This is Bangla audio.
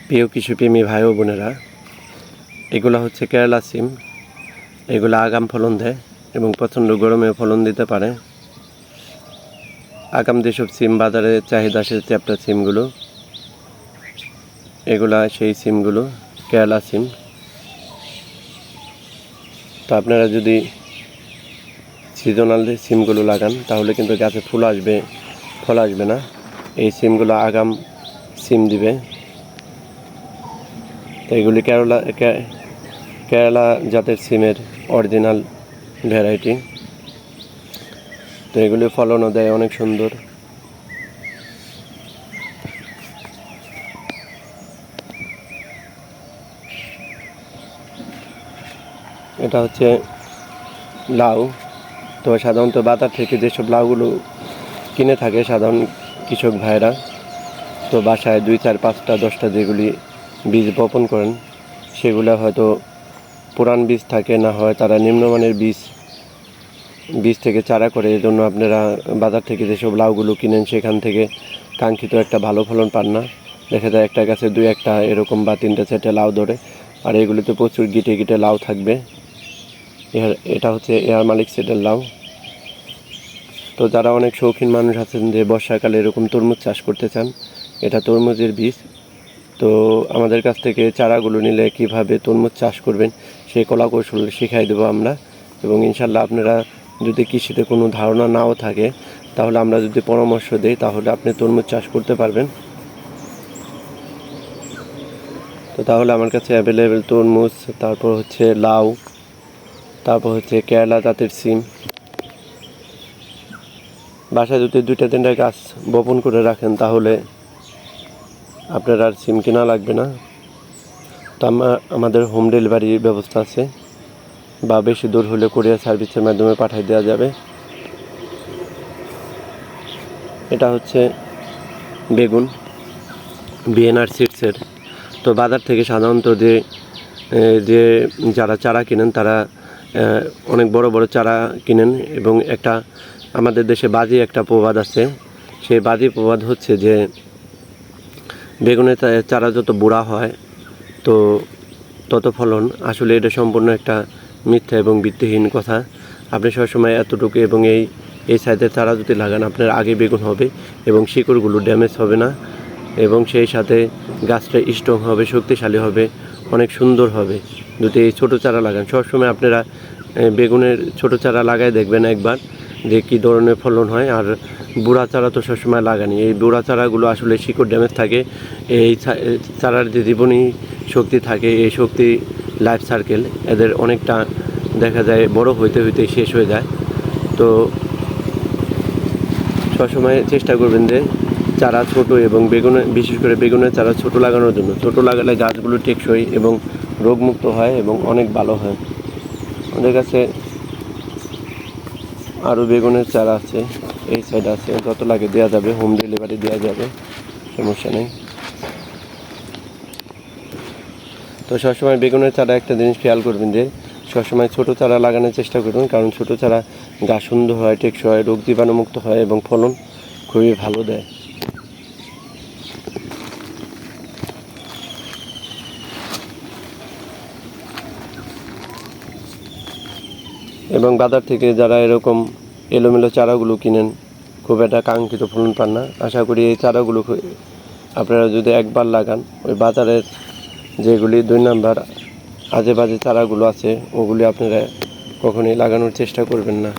প্রিয় কৃষিপ্রেমী ভাই ও বোনেরা, এগুলো হচ্ছে কেরালা সিম। এগুলো আগাম ফলন দেয় এবং প্রচণ্ড গরমে ফলন দিতে পারে। আগাম যেসব সিম বাজারে চাহিদা সে চ্যাপ্টা সিমগুলো, এগুলা সেই সিমগুলো কেরালা সিম। তো আপনারা যদি সিজনাল সিমগুলো লাগান তাহলে কিন্তু গাছে ফুল আসবে, ফল আসবে না। এই সিমগুলো আগাম সিম দিবে। তো এগুলি কেরালা জাতের সিমের অরিজিনাল ভ্যারাইটি। তো এগুলি ফলনও দেয় অনেক সুন্দর। এটা হচ্ছে লাউ। তো সাধারণত বাজার থেকে যেসব লাউগুলো কিনে থাকে সাধারণ কৃষক ভাইরা, তো বাসায় 2, 4, 5টা 10টা যেগুলি বীজ বপন করেন, সেগুলো হয়তো পুরান বীজ থাকে, না হয় তারা নিম্নমানের বীজ থেকে চারা করে। এই জন্য আপনারা বাজার থেকে যেসব লাউগুলো কিনেন সেখান থেকে কাঙ্ক্ষিত একটা ভালো ফলন পান না। দেখা যায় একটা গাছে 2-1টা এরকম বা 3-4টা লাউ ধরে, আর এগুলিতে প্রচুর গিটে গিটে লাউ থাকবে। এটা হচ্ছে এয়ার মালিক সিডের লাউ। তো যারা অনেক শৌখিন মানুষ আছেন যে বর্ষাকালে এরকম তরমুজ চাষ করতে চান, এটা তরমুজের বীজ। তো আমাদের কাছ থেকে চারাগুলো নিলে কিভাবে তরমুজ চাষ করবেন সেই কলা কৌশল শিখাই দেবো আমরা। এবং ইনশাল্লাহ আপনারা যদি কৃষিতে কোনো ধারণা নাও থাকে, তাহলে আমরা যদি পরামর্শ দিই তাহলে আপনি তরমুজ চাষ করতে পারবেন। তো তাহলে আমার কাছে অ্যাভেলেবেল তরমুজ, তারপর হচ্ছে লাউ, তারপর হচ্ছে কেরালা জাতের সিম। বাসায় যদি 2-3টা গাছ বপন করে রাখেন তাহলে আপনার আর সিম কেনা লাগবে না। তো আমাদের হোম ডেলিভারির ব্যবস্থা আছে, বা বেশি দূর হলে কুরিয়ার সার্ভিসের মাধ্যমে পাঠিয়ে দেওয়া যাবে। এটা হচ্ছে বেগুন, বিএনআর সিডসের। তো বাজার থেকে সাধারণত যে যারা চারা কিনেন তারা অনেক বড় বড় চারা কিনেন, এবং আমাদের দেশে বাজি একটা প্রবাদ আছে। সেই বাজি প্রবাদ হচ্ছে যে বেগুনের চারা যত বুড়া হয় তো তত ফলন। আসলে এটা সম্পূর্ণ একটা মিথ্যা এবং ভিত্তিহীন কথা। আপনি সবসময় এতটুকু এবং এই সাইজের চারা যদি লাগান, আপনার আগে বেগুন হবে এবং শিকড়গুলো ড্যামেজ হবে না, এবং সেই সাথে গাছটা স্ট্রং হবে, শক্তিশালী হবে, অনেক সুন্দর হবে যদি এই ছোটো চারা লাগান। সবসময় আপনারা বেগুনের ছোটো চারা লাগায় দেখবেন একবার যে কী ধরনের ফলন হয়। আর বুড়া চারা তো সবসময় লাগানি। এই বুড়া চারাগুলো আসলে শিকড় ড্যামেজ থাকে। এই চারার যে জীবনী শক্তি থাকে, এই শক্তি লাইফ সার্কেল এদের অনেকটা দেখা যায় বড় হইতে হইতে শেষ হয়ে যায়। তো সবসময় চেষ্টা করবেন যে চারা ছোট, এবং বিশেষ করে বেগুনের চারা ছোট লাগানোর জন্য। ছোট লাগালে গাছগুলো টেকসই এবং রোগমুক্ত হয় এবং অনেক ভালো হয়। আমাদের কাছে আরও বেগুনের চারা আছে, এই সাইড আছে, যত লাগে দেওয়া যাবে, হোম ডেলিভারি দেওয়া যাবে, সমস্যা নেই। তো সবসময় বেগুনের চারা একটা জিনিস খেয়াল করবেন যে সবসময় ছোটো চারা লাগানোর চেষ্টা করবেন, কারণ ছোটো চারা গাছ সুন্দর হয়, টেকসই হয়, রোগ জীবাণুমুক্ত হয় এবং ফলন খুবই ভালো দেয়। এবং বাজার থেকে যারা এরকম এলোমেলো চারাগুলো কিনেন, খুব একটা কাঙ্ক্ষিত ফলন পান না। আশা করি এই চারাগুলো আপনারা যদি একবার লাগান, ওই বাজারের যেগুলি 2 নাম্বার আজে বাজে চারাগুলো আছে ওগুলি আপনারা কখনোই লাগানোর চেষ্টা করবেন না।